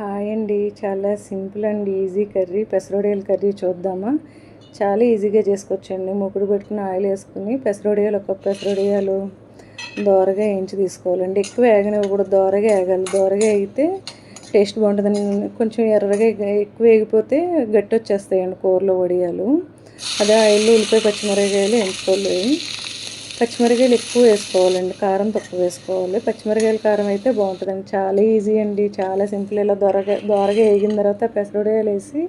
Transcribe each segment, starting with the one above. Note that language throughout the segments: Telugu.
హాయ్ అండి. చాలా సింపుల్ అండ్ ఈజీ కర్రీ, పెసరొడియాల కర్రీ చూద్దామా. చాలా ఈజీగా చేసుకోవచ్చండి. మూకుడు పెట్టుకుని ఆయిల్ వేసుకుని పెసరొడియాలు, ఒక పెసరొడియాలు దోరగా వేయించి తీసుకోవాలండి. ఎక్కువ వేగనివ్వకూడదు, దోరగా వేగాలి. దోరగా వేగితే టేస్ట్ బాగుంటుందండి. కొంచెం ఎర్రగా ఎక్కువ వేగిపోతే గట్టి వచ్చేస్తాయండి కూరలో వడియాలు. అదే ఆయిల్లో ఉల్లిపాయ, పచ్చిమిరపకాయలు వేయించుకోవాలి. పచ్చిమిరపకాయలు ఎక్కువ వేసుకోవాలండి, కారం తక్కువ వేసుకోవాలి. పచ్చిమిరపకాయల కారం అయితే బాగుంటుందండి. చాలా ఈజీ అండి, చాలా సింపుల్. ఇలా దోరగా వేగిన తర్వాత పెసరొడియాలు వేసి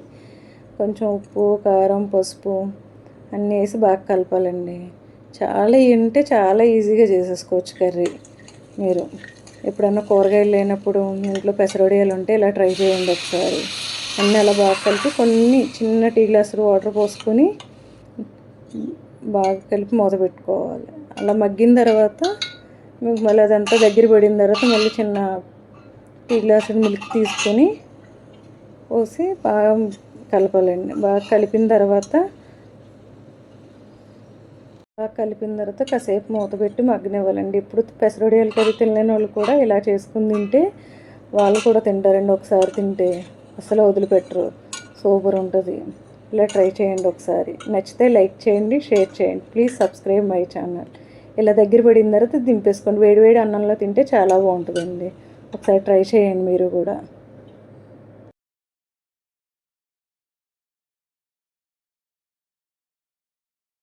కొంచెం ఉప్పు, కారం, పసుపు అన్నీ వేసి బాగా కలపాలండి. చాలా ఈజీగా చేసేసుకోవచ్చు కర్రీ. మీరు ఎప్పుడన్నా కూరగాయలు లేనప్పుడు ఇంట్లో పెసరొడియాలు ఉంటే ఇలా ట్రై చేయండి ఒకసారి. అన్నీ అలా బాగా కలిపి కొన్ని చిన్న టీ గ్లాసులు వాటర్ పోసుకొని బాగా కలిపి మూత పెట్టుకోవాలి. అలా మగ్గిన తర్వాత మీకు మళ్ళీ అదంతా దగ్గర పడిన తర్వాత మళ్ళీ చిన్న టీ గ్లాసు మిల్క్ తీసుకొని పోసి బాగా కలపాలండి. బాగా కలిపిన తర్వాత కాసేపు మూత పెట్టి మగ్గనివ్వాలండి. ఇప్పుడు పెసరొడియాలు కర్రీ తినలేని వాళ్ళు కూడా ఇలా చేసుకుని తింటే వాళ్ళు కూడా తింటారండి. ఒకసారి తింటే అసలు వదిలిపెట్టరు. సూపర్ ఉంటుంది. ఇలా ట్రై చేయండి ఒకసారి. నచ్చితే లైక్ చేయండి, షేర్ చేయండి. Please subscribe my channel. ఇలా దగ్గర పడిన తర్వాత దింపేసుకోండి. వేడివేడి అన్నంలో తింటే చాలా బాగుంటుందండి. ఒకసారి ట్రై చేయండి మీరు కూడా.